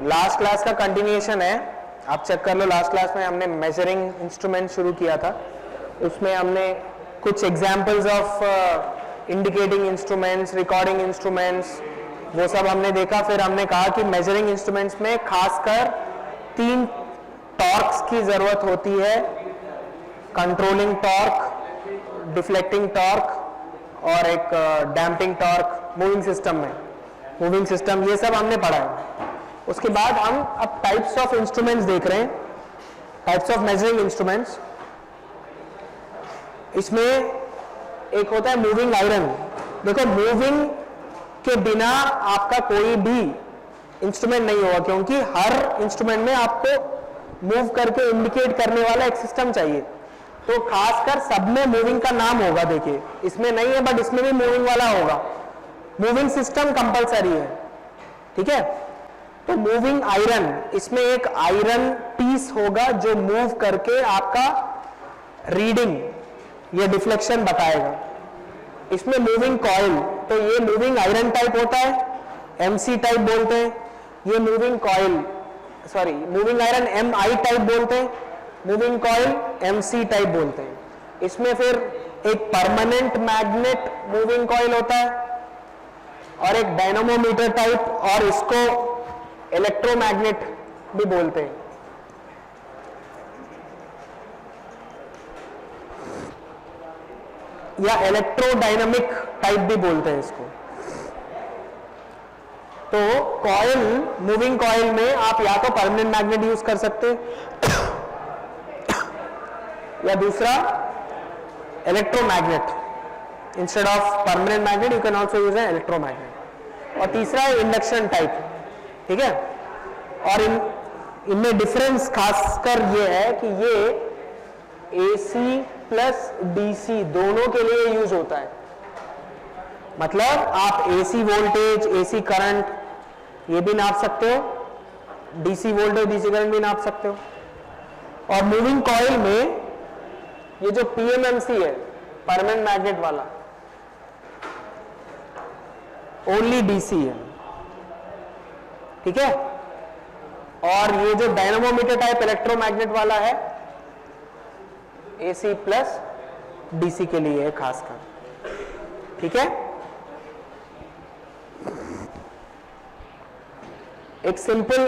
Last class का continuation है, आप चेक कर लो। लास्ट क्लास में हमने मेजरिंग इंस्ट्रूमेंट शुरू किया था, उसमें हमने कुछ examples of indicating instruments, recording instruments, वो सब हमने देखा। फिर हमने कहा कि मेजरिंग इंस्ट्रूमेंट्स में खासकर 3 टॉर्क्स की जरूरत होती है, कंट्रोलिंग टॉर्क, डिफ्लेक्टिंग टॉर्क और एक डैम्पिंग टॉर्क मूविंग सिस्टम में। मूविंग सिस्टम ये सब हमने पढ़ा है। उसके बाद हम अब टाइप्स ऑफ इंस्ट्रूमेंट्स देख रहे हैं, टाइप्स ऑफ मेजरिंग इंस्ट्रूमेंट्स। इसमें एक होता है मूविंग आयरन। देखो, मूविंग के बिना आपका कोई भी इंस्ट्रूमेंट नहीं होगा, क्योंकि हर इंस्ट्रूमेंट में आपको मूव करके इंडिकेट करने वाला एक सिस्टम चाहिए। तो खासकर सब में मूविंग का नाम होगा। देखिए, इसमें नहीं है बट इसमें भी मूविंग वाला होगा। मूविंग सिस्टम कंपलसरी है, ठीक है। तो मूविंग आयरन, इसमें एक आयरन पीस होगा जो मूव करके आपका रीडिंग या डिफ्लेक्शन बताएगा। इसमें मूविंग कॉइल, तो ये मूविंग आयरन टाइप होता है, एमसी टाइप बोलते हैं। ये moving coil, sorry moving iron MI type बोलते हैं, मूविंग कॉइल एमसी टाइप बोलते हैं। इसमें फिर एक परमानेंट मैग्नेट मूविंग कॉइल होता है और एक डायनामोमीटर टाइप, और इसको इलेक्ट्रोमैग्नेट भी बोलते हैं। या इलेक्ट्रोडायनामिक टाइप भी बोलते हैं इसको। तो कॉइल, मूविंग कॉइल में आप या तो परमानेंट मैग्नेट यूज कर सकते हैं या दूसरा electromagnet. Instead of permanent magnet you can also use N electromagnet. और तीसरा है इंडक्शन टाइप, ठीक है। और इनमें डिफरेंस खासकर ये है कि ये एसी प्लस डीसी दोनों के लिए यूज होता है। मतलब आप एसी वोल्टेज, एसी करंट ये भी नाप सकते हो, डीसी वोल्टेज, डीसी करंट भी नाप सकते हो। और मूविंग कॉइल में ये जो पीएमएमसी है, परमानेंट मैग्नेट वाला, ओनली डीसी है, ठीक है। और ये जो डायनामोमीटर टाइप इलेक्ट्रोमैग्नेट वाला है, एसी प्लस डीसी के लिए है खासकर, ठीक है। एक सिंपल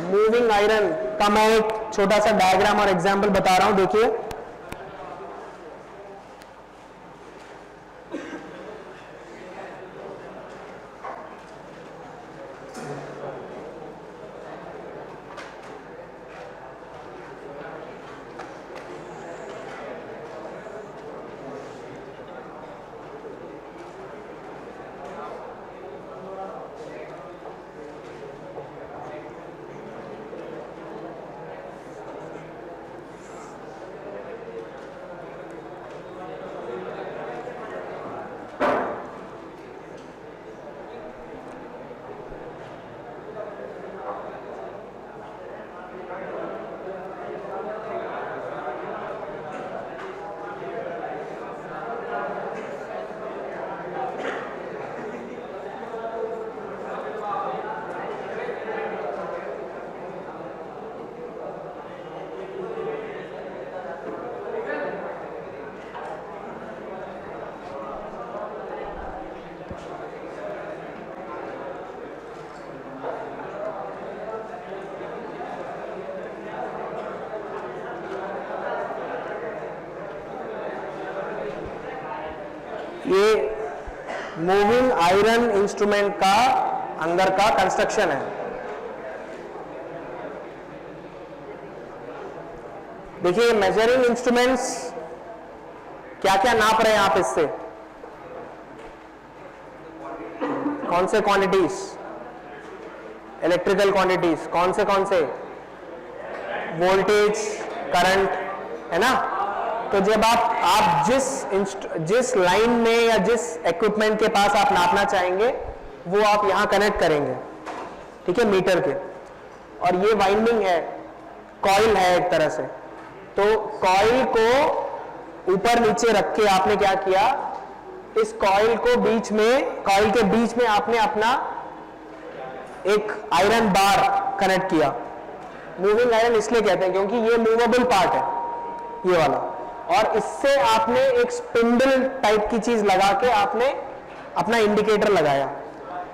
मूविंग आयरन का मैं एक छोटा सा डायग्राम और एग्जांपल बता रहा हूं, देखिए। ये मूविंग आयरन इंस्ट्रूमेंट का अंदर का कंस्ट्रक्शन है। देखिए, मेजरिंग इंस्ट्रूमेंट्स क्या क्या नाप रहे हैं आप इससे, कौन से क्वांटिटीज, इलेक्ट्रिकल क्वांटिटीज, कौन से वोल्टेज, करंट, है ना। तो जब आप जिस लाइन में या जिस इक्विपमेंट के पास आप नापना चाहेंगे वो आप यहां कनेक्ट करेंगे, ठीक है, मीटर के। और ये वाइंडिंग है, कॉइल है एक तरह से। तो कॉइल को ऊपर नीचे रख के आपने क्या किया, इस कॉइल को कॉइल के बीच में आपने अपना एक आयरन बार कनेक्ट किया। मूविंग आयरन इसलिए कहते हैं क्योंकि ये मूवेबल पार्ट है ये वाला, और इससे आपने एक स्पिंडल टाइप की चीज लगा के आपने अपना इंडिकेटर लगाया।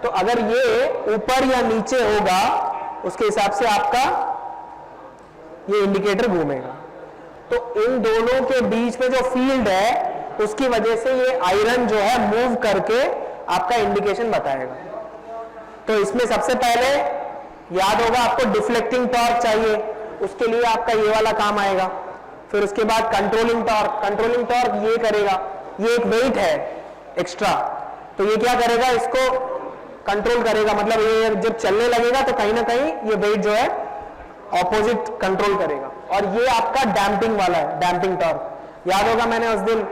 तो अगर ये ऊपर या नीचे होगा उसके हिसाब से आपका ये इंडिकेटर घूमेगा। तो इन दोनों के बीच में जो फील्ड है उसकी वजह से ये आयरन जो है मूव करके आपका इंडिकेशन बताएगा। तो इसमें सबसे पहले याद होगा आपको डिफ्लेक्टिंग टॉर्क चाहिए, उसके लिए आपका ये वाला काम आएगा। फिर उसके बाद कंट्रोलिंग टॉर्क, कंट्रोलिंग टॉर्क ये करेगा, ये एक वेट है एक्स्ट्रा, तो ये क्या करेगा, इसको कंट्रोल करेगा, मतलब ये जब चलने लगेगा तो कहीं ना कहीं ये वेट जो है ऑपोजिट कंट्रोल करेगा। और ये आपका डैम्पिंग वाला है, डैम्पिंग टॉर्क। याद होगा मैंने उस दिन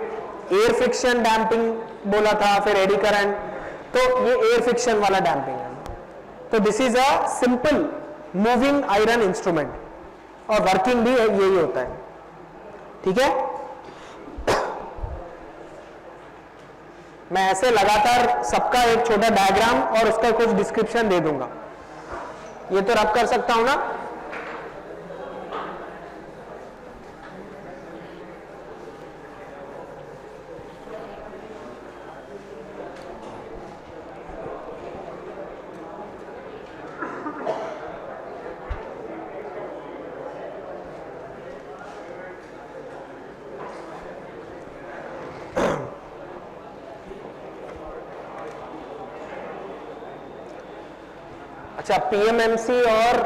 एयर फ्रिक्शन डैम्पिंग बोला था, फिर एडी करंट, तो ये एयर फ्रिक्शन वाला डैम्पिंग है। तो this is a simple moving iron instrument, और वर्किंग भी यही होता है। ठीक है, मैं ऐसे लगातार सबका एक छोटा डायग्राम और उसका कुछ डिस्क्रिप्शन दे दूंगा। ये तो रब कर सकता हूं ना। अच्छा, पीएमएमसी और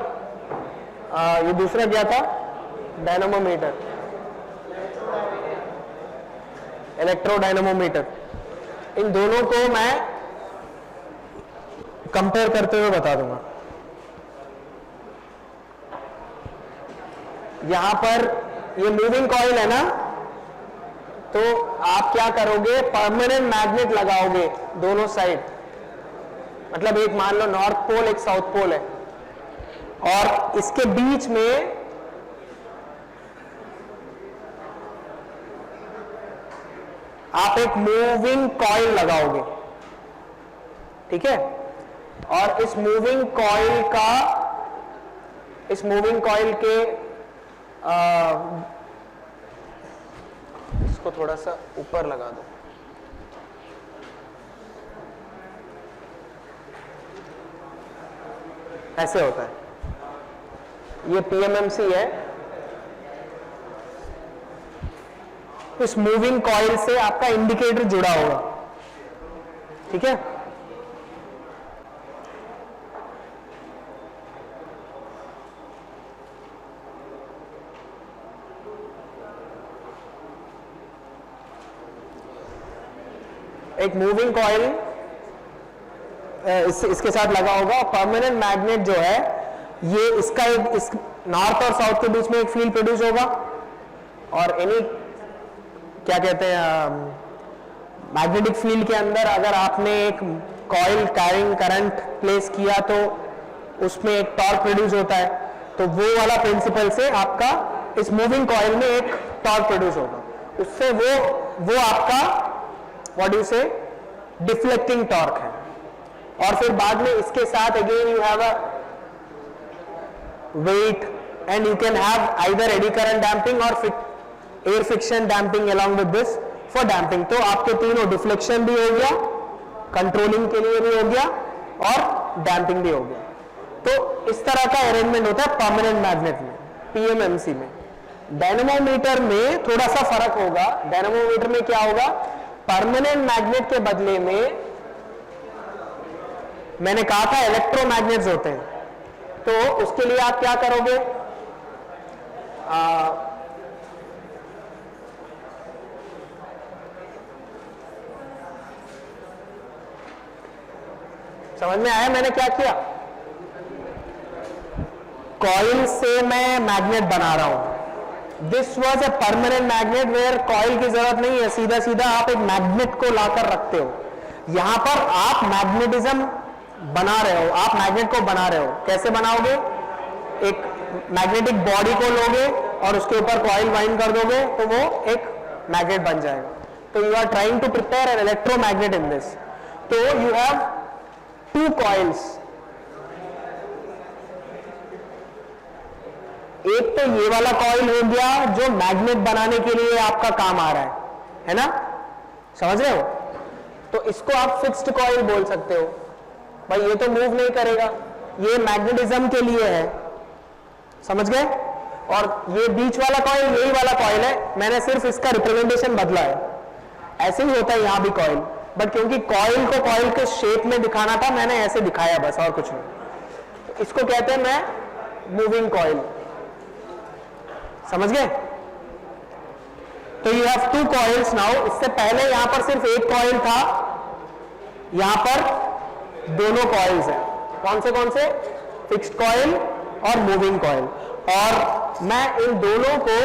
ये दूसरा क्या था, डायनामोमीटर, इलेक्ट्रो डायनामोमीटर, इन दोनों को मैं कंपेयर करते हुए बता दूंगा। यहां पर ये मूविंग कॉइल है ना, तो आप क्या करोगे, परमानेंट मैग्नेट लगाओगे दोनों साइड, मतलब एक मान लो नॉर्थ पोल एक साउथ पोल है, और इसके बीच में आप एक मूविंग कॉइल लगाओगे। ठीक है, और इस मूविंग कॉइल के इसको थोड़ा सा ऊपर लगा दो। ऐसे होता है, ये पीएमएमसी है। इस मूविंग कॉइल से आपका इंडिकेटर जुड़ा होगा। ठीक है, एक मूविंग कॉइल इसके साथ लगा होगा। परमानेंट मैग्नेट जो है ये इसका एक इस नॉर्थ और साउथ के बीच में एक फील्ड प्रोड्यूस होगा, और एनी क्या कहते हैं मैग्नेटिक फील्ड के अंदर अगर आपने एक कॉइल कैरिंग करंट प्लेस किया तो उसमें एक टॉर्क प्रोड्यूस होता है। तो वो वाला प्रिंसिपल से आपका इस मूविंग कॉइल में एक टॉर्क प्रोड्यूस होगा, उससे वो आपका what you say deflecting torque है। और फिर बाद में इसके साथ again you have a weight, and you can have either eddy current damping और air friction damping along with this for damping. तो आपके तीनों डिफ्लेक्शन भी हो गया, कंट्रोलिंग के लिए भी हो गया, और डैम्पिंग भी हो गया। तो इस तरह का अरेंजमेंट होता है परमानेंट मैग्नेट में, पीएमएमसी में। डायनामोमीटर में थोड़ा सा फर्क होगा। डायनामोमीटर में क्या होगा, परमानेंट मैग्नेट के बदले में मैंने कहा था इलेक्ट्रोमैग्नेट्स होते हैं, तो उसके लिए आप क्या करोगे, समझ में आया मैंने क्या किया, कॉइल से मैं मैग्नेट बना रहा हूं। This was a permanent magnet where coil की जरूरत नहीं है, सीधा सीधा आप एक मैग्नेट को लाकर रखते हो। यहां पर आप मैग्नेटिज्म बना रहे हो, आप मैग्नेट को बना रहे हो। कैसे बनाओगे, एक मैग्नेटिक बॉडी को लोगे और उसके ऊपर कॉइल वाइंड कर दोगे तो वो एक मैग्नेट बन जाएगा। तो you are trying to prepare an electromagnet in this. तो यू हैव टू कॉइल्स, एक तो ये वाला कॉइल हो गया जो मैग्नेट बनाने के लिए आपका काम आ रहा है ना, समझ रहे हो? तो इसको आप फिक्स्ड कॉइल बोल सकते हो, भाई ये तो मूव नहीं करेगा, ये मैग्नेटिज्म के लिए है, समझ गए? और ये बीच वाला कॉइल यही वाला कॉइल है, मैंने सिर्फ इसका रिप्रेजेंटेशन बदला है, ऐसे ही होता है यहां भी कॉइल, बट क्योंकि कॉइल को कॉइल के शेप में दिखाना था मैंने ऐसे दिखाया बस, और कुछ नहीं। तो इसको कहते हैं मैं मूविंग कॉइल, समझ गए? तो you have two coils now. इससे पहले यहां पर सिर्फ एक कॉइल था, यहां पर दोनों कॉइल्स हैं। कौन से? फिक्स्ड कॉइल और मूविंग कॉइल। और मैं इन दोनों को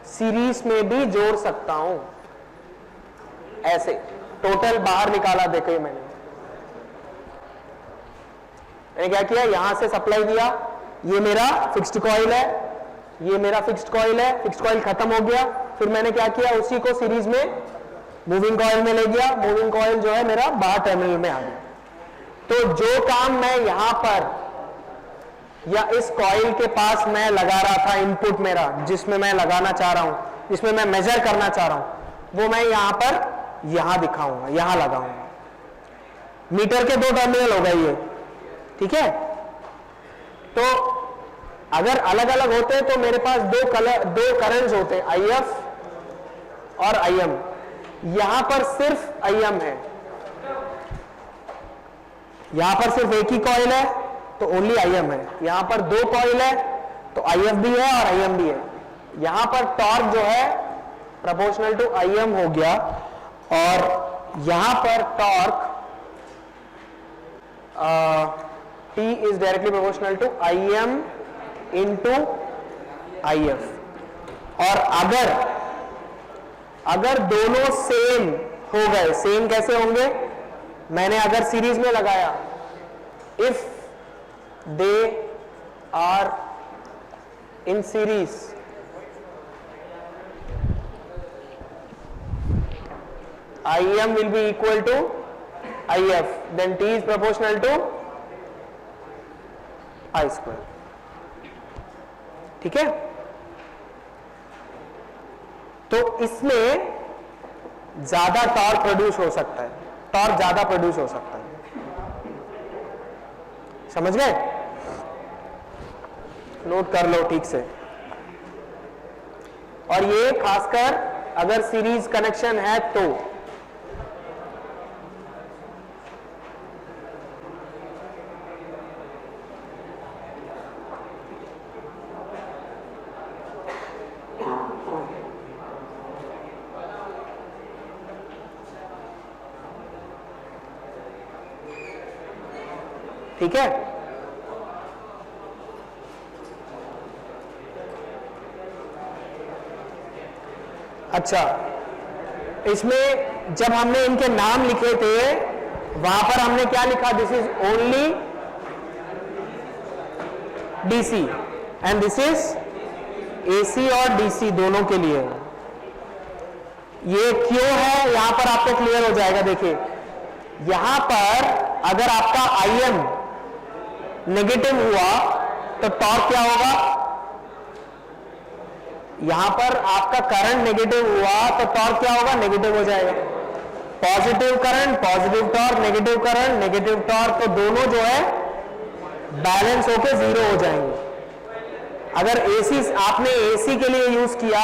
सीरीज में भी जोड़ सकता हूं, ऐसे टोटल बाहर निकाला, देखो मैंने क्या किया, यहां से सप्लाई दिया, ये मेरा फिक्स्ड कॉइल है, ये मेरा फिक्स्ड कॉइल है, फिक्स्ड कॉइल खत्म हो गया, फिर मैंने क्या किया, उसी को सीरीज में मूविंग कॉइल में ले गया, मूविंग कॉइल जो है मेरा बाहर टर्मिनल में आ गया। तो जो काम मैं यहां पर या इस कॉइल के पास मैं लगा रहा था, इनपुट मेरा जिसमें मैं लगाना चाह रहा हूं, जिसमें मैं मेजर करना चाह रहा हूं, वो मैं यहां पर यहां दिखाऊंगा, यहां लगाऊंगा। मीटर के दो टर्मिनल हो गए ये, ठीक है? तो अगर अलग अलग होते हैं तो मेरे पास दो करंट्स होते हैं, IF और IM। यहां पर सिर्फ IM है, यहां पर सिर्फ एक ही कॉइल है तो ओनली IM है, यहां पर दो कॉइल है तो IF भी है और IM भी है। यहां पर टॉर्क जो है प्रोपोर्शनल टू IM हो गया, और यहां पर torque T is directly proportional to IM into IF। और अगर दोनों सेम हो गए, सेम कैसे होंगे, मैंने अगर सीरीज में लगाया, if they are in series, IM will be equal to IF, then T is proportional to I square, ठीक है? तो इसमें ज्यादा टॉर्क प्रोड्यूस हो सकता है, टॉर्क ज्यादा प्रोड्यूस हो सकता है, समझ गए? नोट कर लो ठीक से। और ये खासकर अगर सीरीज कनेक्शन है तो ठीक है? अच्छा, इसमें जब हमने इनके नाम लिखे थे वहां पर हमने क्या लिखा, this is only DC and this is AC और DC दोनों के लिए। ये क्यों है यहां पर आपको क्लियर हो जाएगा। देखिए यहां पर अगर आपका IM नेगेटिव हुआ तो टॉर्क क्या होगा, यहां पर आपका करंट नेगेटिव हुआ तो टॉर्क क्या होगा, नेगेटिव हो जाएगा। Positive current positive torque, negative current negative torque, तो दोनों जो है बैलेंस होकर जीरो हो जाएंगे। अगर AC आपने AC के लिए यूज किया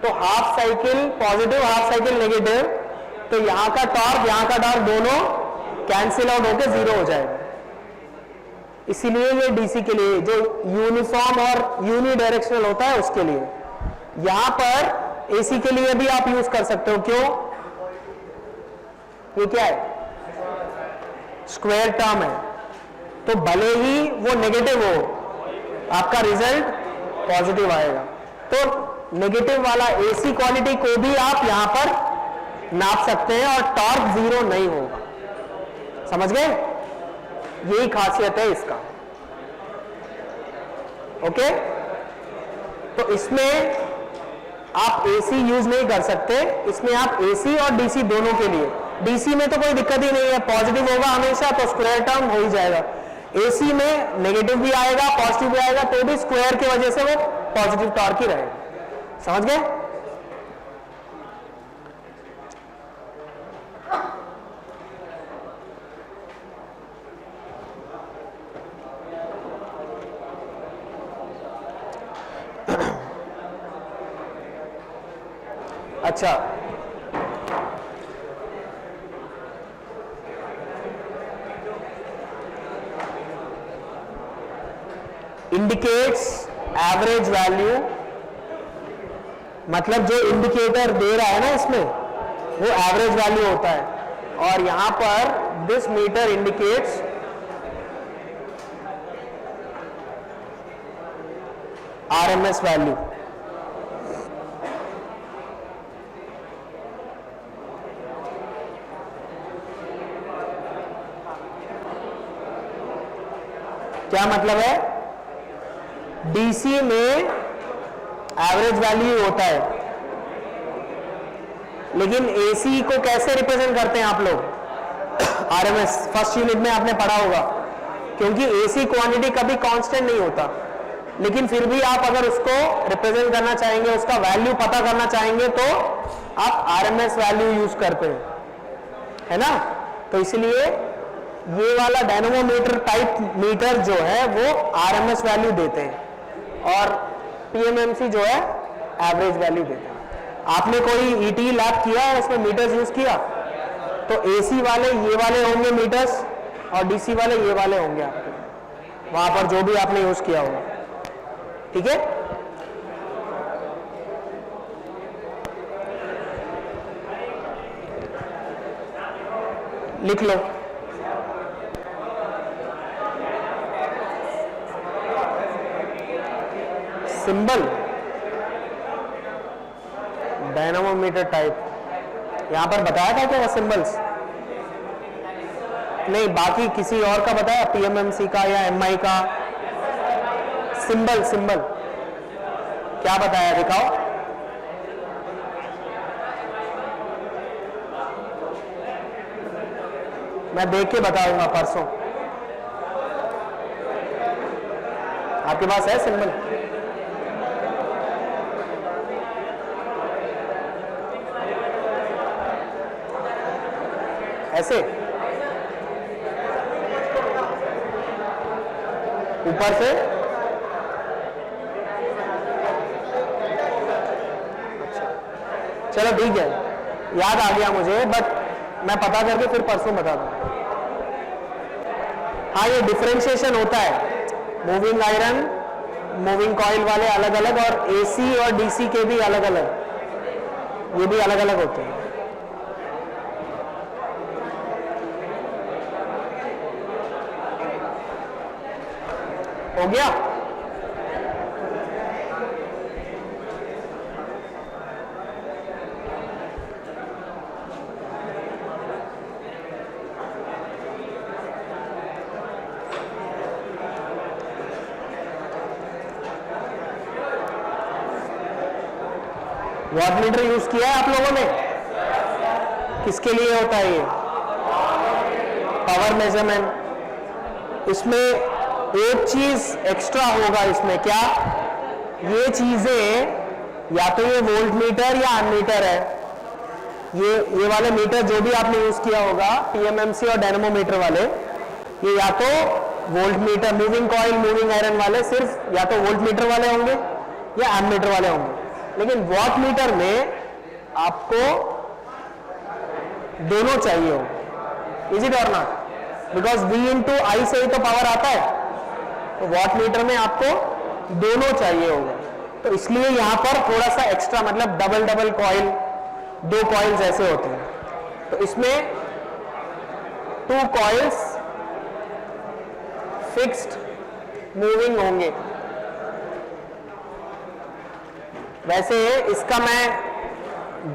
तो half cycle positive half cycle negative, तो यहां का टॉर्क दोनों कैंसिल आउट होकर जीरो हो जाएगा। इसीलिए ये DC के लिए जो यूनिफॉर्म और यूनि डायरेक्शनल होता है उसके लिए, यहां पर AC के लिए भी आप यूज कर सकते हो। क्यों, ये क्या है, स्क्वायर टर्म है, तो भले ही वो नेगेटिव हो आपका रिजल्ट पॉजिटिव आएगा। तो नेगेटिव वाला AC क्वालिटी को भी आप यहां पर नाप सकते हैं और टॉर्क जीरो नहीं होगा। समझ गए, यही खासियत है इसका। ओके, तो इसमें आप AC यूज नहीं कर सकते, इसमें आप AC और DC दोनों के लिए। DC में तो कोई दिक्कत ही नहीं है, पॉजिटिव होगा हमेशा तो स्क्वायर टर्म हो ही जाएगा। एसी में नेगेटिव भी आएगा पॉजिटिव भी आएगा, तो भी स्क्वायर की वजह से वो पॉजिटिव टॉर्क ही रहेगा। समझ गए? अच्छा, इंडिकेट्स एवरेज वैल्यू, मतलब जो इंडिकेटर दे रहा है ना इसमें वो एवरेज वैल्यू होता है, और यहां पर this meter indicates RMS value. क्या मतलब है? डीसी में एवरेज वैल्यू होता है, लेकिन एसी को कैसे रिप्रेजेंट करते हैं आप लोग? आरएमएस, फर्स्ट यूनिट में आपने पढ़ा होगा, क्योंकि एसी क्वांटिटी कभी कांस्टेंट नहीं होता, लेकिन फिर भी आप अगर उसको रिप्रेजेंट करना चाहेंगे, उसका वैल्यू पता करना चाहेंगे, तो आप आरएमएस वैल्यू यूज करते हैं, है ना? तो इसलिए ये वाला डायनेमोमीटर टाइप मीटर जो है वो आरएमएस वैल्यू देते हैं, और पीएमएमसी जो है एवरेज वैल्यू देते हैं। आपने कोई ईटी लैब किया है, उसमें मीटर्स यूज किया, तो एसी वाले ये वाले होंगे मीटर्स, और डीसी वाले ये वाले होंगे आपके, वहां पर जो भी आपने यूज किया होगा। ठीक है? लिख लो। सिंबल डायनामोमीटर टाइप, यहां पर बताया था क्या सिंबल्स? नहीं, बाकी किसी और का बताया, पीएमएमसी का या एमआई का? सिंबल, सिंबल क्या बताया, दिखाओ। मैं देख के बताऊंगा परसों। आपके पास है सिंबल? ऐसे ऊपर से? अच्छा, चलो ठीक है, याद आ गया मुझे, बट मैं पता करके फिर परसों बता दूंगा। हाँ, ये डिफरेंशिएशन होता है, मूविंग आयरन मूविंग कॉइल वाले अलग अलग, और एसी और डीसी के भी अलग अलग, ये भी अलग अलग होते हैं। हो गया? वॉट मीटर यूज किया है आप लोगों ने? किसके लिए होता है ये? Power measurement. इसमें एक चीज एक्स्ट्रा होगा इसमें, क्या? ये चीजें या तो ये वोल्ट मीटर या एमीटर है, ये वाले मीटर जो भी आपने यूज किया होगा, पीएमएमसी और डायनेमोमीटर वाले, ये या तो volt meter, moving coil moving iron वाले सिर्फ या तो वोल्ट मीटर वाले होंगे या एमीटर वाले होंगे, लेकिन वॉट मीटर में आपको दोनों चाहिए हो। इज इट और नॉट? बिकॉज V इंटू आई से ही तो पावर आता है, तो वॉट मीटर में आपको दोनों चाहिए होगा, तो इसलिए यहां पर थोड़ा सा एक्स्ट्रा, मतलब डबल डबल कॉइल, दो कॉइल्स ऐसे होते हैं, तो इसमें 2 कॉइल्स फिक्स्ड मूविंग होंगे। वैसे इसका मैं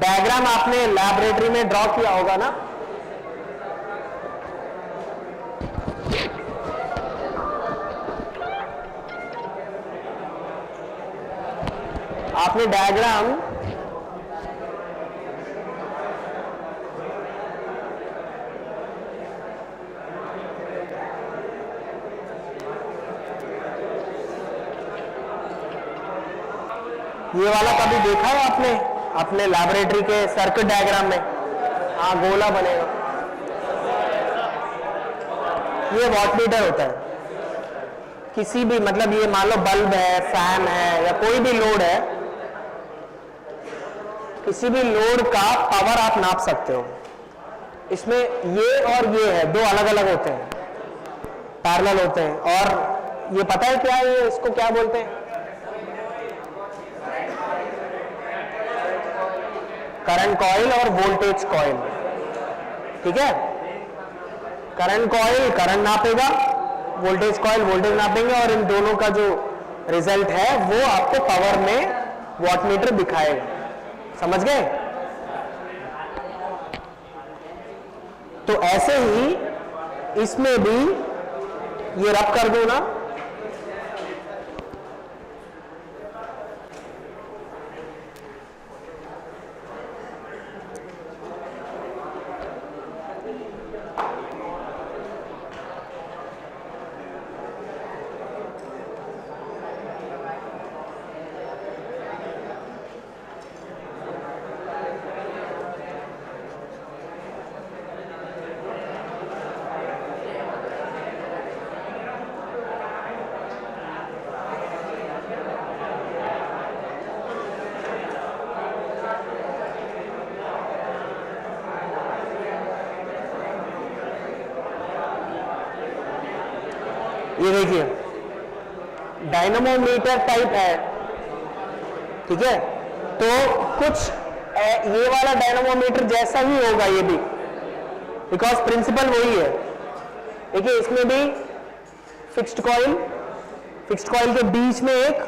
डायग्राम आपने लैबोरेटरी में ड्रॉ किया होगा ना? आपने डायग्राम ये वाला कभी देखा है आपने अपने लैबोरेटरी के सर्किट डायग्राम में? हाँ, गोला बनेगा। ये वॉटमीटर होता है। किसी भी मतलब ये मान लो बल्ब है, फैन है या कोई भी लोड है, किसी भी लोड का पावर आप नाप सकते हो। इसमें ये और ये है, दो अलग अलग होते हैं, पैरेलल होते हैं। और ये पता है क्या है, ये इसको क्या बोलते हैं? करंट कॉइल और वोल्टेज कॉइल। ठीक है, करंट कॉइल करंट नापेगा, वोल्टेज कॉइल वोल्टेज नापेंगे, और इन दोनों का जो रिजल्ट है वो आपको पावर में वॉटमीटर दिखाएगा। समझ गए? तो ऐसे ही इसमें भी ये रब कर दो ना, ये देखिए डायनामोमीटर टाइप है। ठीक है, तो कुछ ये वाला डायनामोमीटर जैसा ही होगा ये भी, बिकॉज प्रिंसिपल वही है। देखिए इसमें भी फिक्स्ड कॉइल के बीच में एक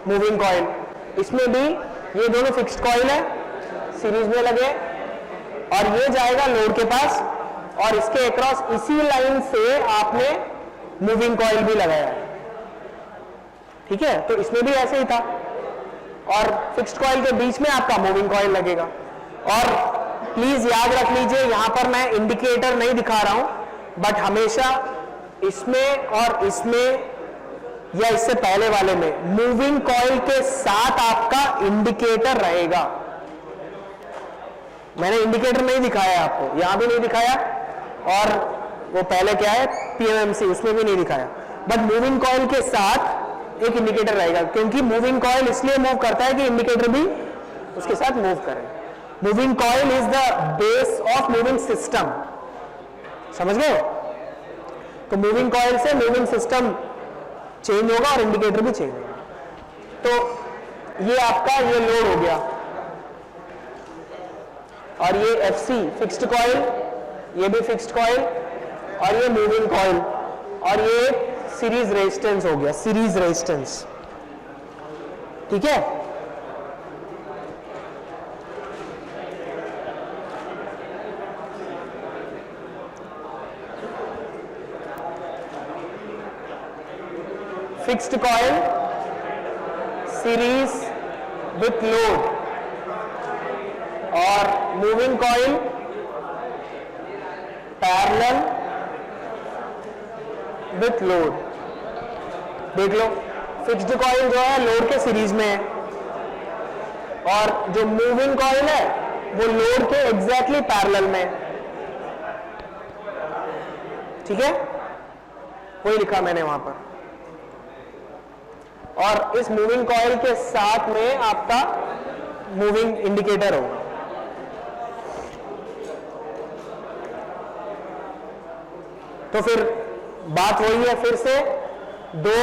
मूविंग कॉइल, इसमें भी ये दोनों फिक्स्ड कॉइल है, सीरीज में लगे, और ये जाएगा लोड के पास, और इसके अक्रॉस इसी लाइन से आपने मूविंग कॉइल भी लगाया है। ठीक है, तो इसमें भी ऐसे ही था, और फिक्स्ड कॉइल के बीच में आपका मूविंग कॉइल लगेगा। और प्लीज याद रख लीजिए, यहां पर मैं इंडिकेटर नहीं दिखा रहा हूं, बट हमेशा इसमें और इसमें या इससे पहले वाले में मूविंग कॉइल के साथ आपका इंडिकेटर रहेगा। मैंने इंडिकेटर नहीं दिखाया आपको, यहां भी नहीं दिखाया, और वो पहले क्या है पीएमएमसी, उसमें भी नहीं दिखाया, बट मूविंग कॉइल के साथ एक इंडिकेटर रहेगा, क्योंकि मूविंग कॉइल इसलिए मूव करता है कि इंडिकेटर भी उसके साथ मूव करे। Moving coil is the base of moving system. समझ गए? तो मूविंग कॉइल से मूविंग सिस्टम चेंज होगा और इंडिकेटर भी चेंज होगा। तो ये आपका ये लोड हो गया, और ये एफसी फिक्स्ड कॉइल, ये भी फिक्स्ड कॉइल, और ये मूविंग कॉइल, और ये सीरीज रेजिस्टेंस हो गया, सीरीज रेजिस्टेंस। ठीक है, fixed coil series with load, और moving coil parallel with load. देख लो, फिक्स्ड कॉइल जो है लोड के सीरीज में है, और जो मूविंग कॉइल है वो लोड के एग्जैक्टली पैरेलल में है। ठीक है, वही लिखा मैंने वहां पर। और इस मूविंग कॉइल के साथ में आपका मूविंग इंडिकेटर होगा। तो फिर बात वही है, फिर से दो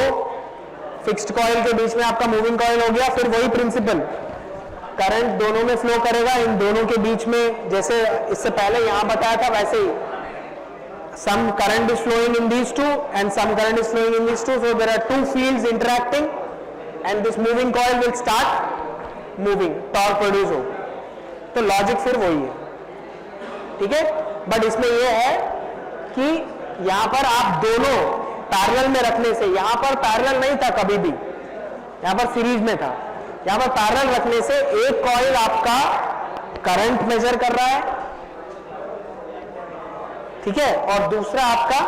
फिक्स्ड कॉइल के बीच में आपका मूविंग कॉइल हो गया, फिर वही प्रिंसिपल, करंट दोनों में फ्लो करेगा, इन दोनों के बीच में, जैसे इससे पहले यहां बताया था वैसे ही, some current is flowing in these two and some current is flowing in these two, so there are two fields interacting and this moving coil will start moving, torque produce हो। तो लॉजिक फिर वही है। ठीक है, but इसमें यह है कि यहां पर आप दोनों पैरेलल में रखने से, यहां पर पैरेलल नहीं था कभी भी, यहां पर सीरीज में था, यहां पर पैरेलल रखने से एक कॉइल आपका करंट मेजर कर रहा है, ठीक है, और दूसरा आपका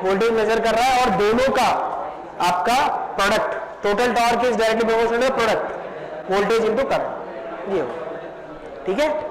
वोल्टेज मेजर कर रहा है, और दोनों का आपका product, total torque is directly proportional to product, voltage into current, ये हो, ठीक है।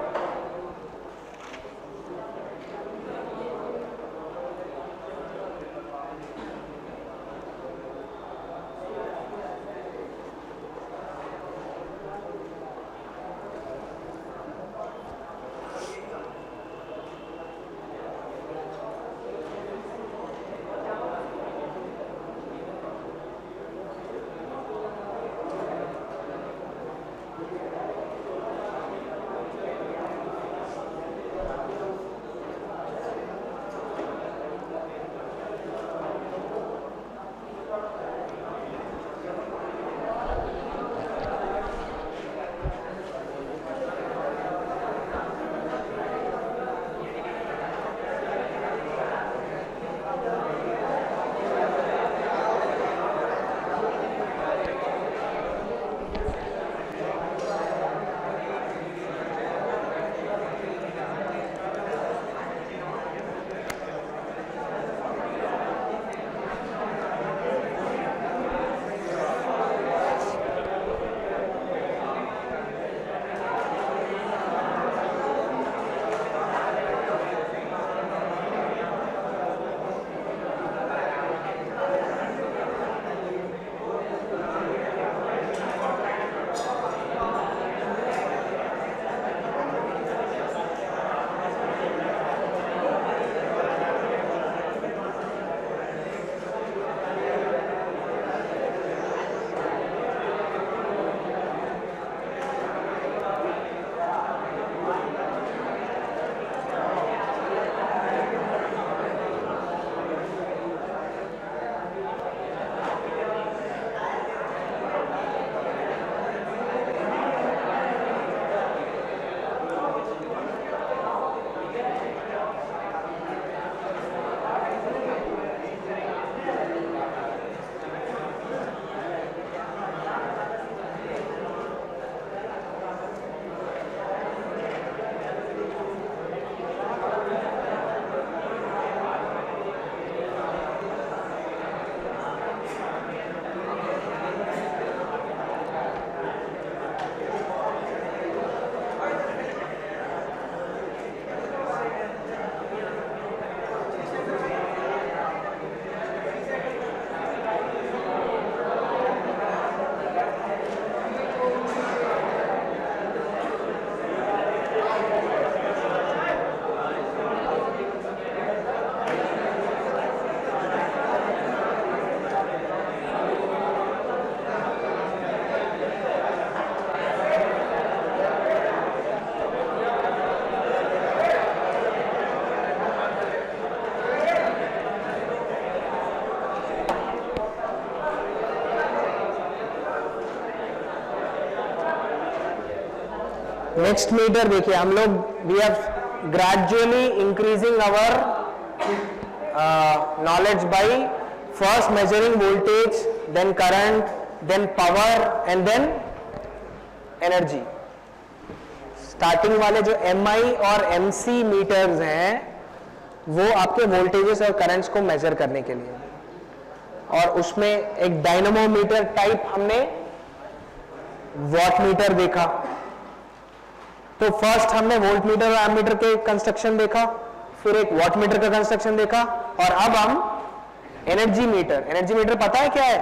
नेक्स्ट मीटर देखिए, हम लोग we have gradually increasing our knowledge by first measuring voltage, then current, then power and then energy. Starting वाले जो MI और MC मीटर्स हैं वो आपके वोल्टेजेस और करंट्स को मेजर करने के लिए, और उसमें एक डायनामोमीटर टाइप हमने वॉट मीटर देखा। तो फर्स्ट हमने वोल्ट मीटर और एमीटर के कंस्ट्रक्शन देखा, फिर एक वॉट मीटर का कंस्ट्रक्शन देखा, और अब हम एनर्जी मीटर। एनर्जी मीटर पता है क्या है?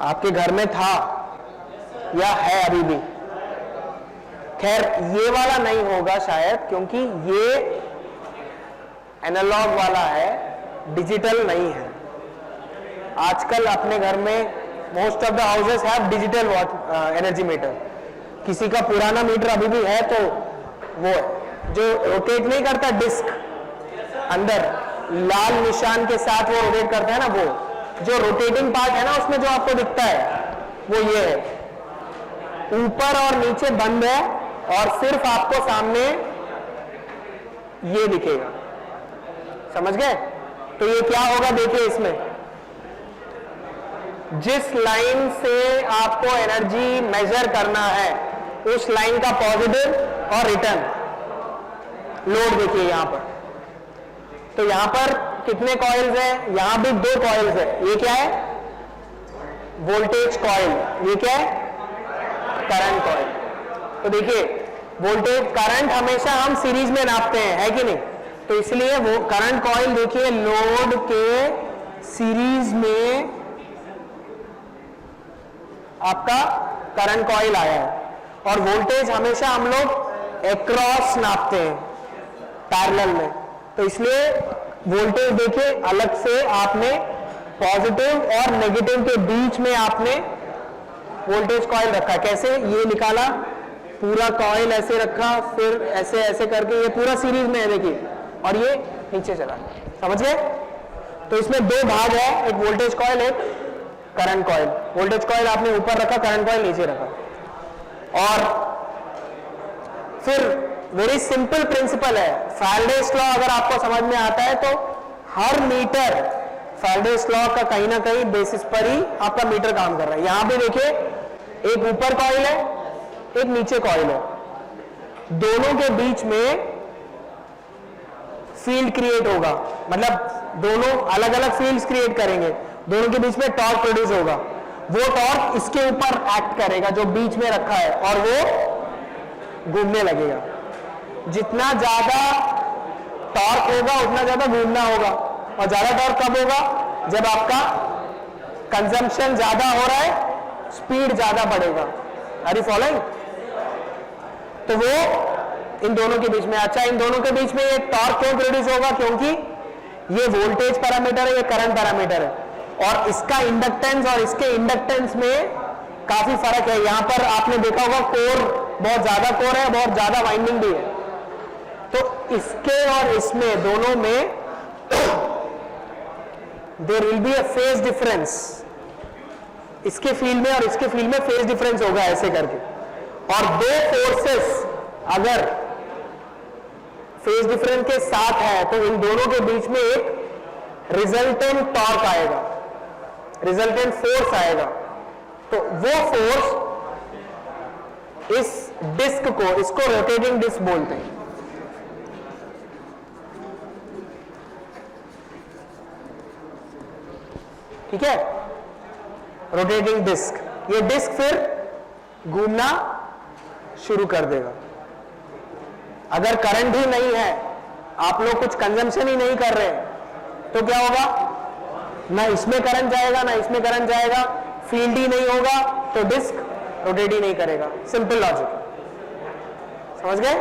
आपके घर में था या है अभी भी? खैर ये वाला नहीं होगा शायद, क्योंकि ये एनालॉग वाला है, डिजिटल नहीं है। आजकल अपने घर में most of the houses have digital energy meter. किसी का पुराना मीटर अभी भी है तो वो जो रोटेट नहीं करता, डिस्क अंदर लाल निशान के साथ वो रोटेट करता है ना, वो जो रोटेटिंग पार्ट है ना उसमें जो आपको दिखता है वो ये है, ऊपर और नीचे बंद है और सिर्फ आपको सामने ये दिखेगा। समझ गए? तो ये क्या होगा देखिए, इसमें जिस लाइन से आपको एनर्जी मेजर करना है उस लाइन का पॉजिटिव और रिटर्न लोड देखिए यहां पर। तो यहां पर कितने कॉइल्स हैं? यहां भी 2 कॉइल्स है। ये क्या है? वोल्टेज कॉइल, ये क्या है? Current coil. तो देखिए वोल्टेज करंट हमेशा हम सीरीज में नापते हैं, है कि नहीं? तो इसलिए वो करंट कॉइल देखिए लोड के सीरीज में आपका करंट कॉइल आया है, और वोल्टेज हमेशा हम लोग एक्रॉस नापते हैं पैरेलल में। तो इसलिए वोल्टेज देखिए अलग से आपने पॉजिटिव और नेगेटिव के बीच में आपने वोल्टेज कॉइल रखा। कैसे? ये निकाला, पूरा कॉइल ऐसे रखा, फिर ऐसे ऐसे करके ये पूरा सीरीज में है देखिए, और ये नीचे चला। समझ गए? तो इसमें दो भाग है, एक वोल्टेज कॉइल, एक करंट कॉइल। वोल्टेज कॉइल आपने ऊपर रखा, करंट कॉइल नीचे रखा। और फिर वेरी सिंपल प्रिंसिपल है, फैराडेस लॉ अगर आपको समझ में आता है तो हर मीटर फैराडेस लॉ का कहीं ना कहीं बेसिस पर ही आपका मीटर काम कर रहा है। यहां पे देखिए एक ऊपर कॉइल है, एक नीचे कॉइल है, दोनों के बीच में फील्ड क्रिएट होगा, मतलब दोनों अलग अलग फील्ड्स क्रिएट करेंगे, दोनों के बीच में टॉर्क प्रोड्यूस होगा। वो टॉर्क इसके ऊपर एक्ट करेगा जो बीच में रखा है, और वो घूमने लगेगा। जितना ज्यादा टॉर्क होगा उतना ज्यादा घूमना होगा, और ज्यादा टॉर्क कब होगा? जब आपका कंजम्पशन ज्यादा हो रहा है, स्पीड ज्यादा बढ़ेगा। Are you following? तो वो इन दोनों के बीच में, अच्छा इन दोनों के बीच में ये टॉर्क क्यों प्रोड्यूस होगा? क्योंकि ये वोल्टेज पैरामीटर है, ये करंट पैरामीटर है, और इसका इंडक्टेंस और इसके इंडक्टेंस में काफी फर्क है। यहां पर आपने देखा होगा कोर, बहुत ज्यादा कोर है, बहुत ज्यादा वाइंडिंग भी है। तो इसके और इसमें दोनों में there will be a phase difference. इसके फील्ड में और इसके फील्ड में फेज डिफरेंस होगा ऐसे करके। और दो फोर्सेस अगर फेज डिफरेंस के साथ है तो इन दोनों के बीच में एक रिजल्टेंट टॉर्क आएगा, रिजल्टेंट फोर्स आएगा। तो वो फोर्स इस डिस्क को, इसको रोटेटिंग डिस्क बोलते हैं। ठीक है, रोटेटिंग डिस्क। ये डिस्क फिर घूमना शुरू कर देगा। अगर करंट ही नहीं है, आप लोग कुछ कंजम्पशन ही नहीं कर रहे हैं, तो क्या होगा? ना इसमें करंट जाएगा ना इसमें करंट जाएगा, फील्ड ही नहीं होगा, तो डिस्क रोटेट ही नहीं करेगा। सिंपल लॉजिक, समझ गए?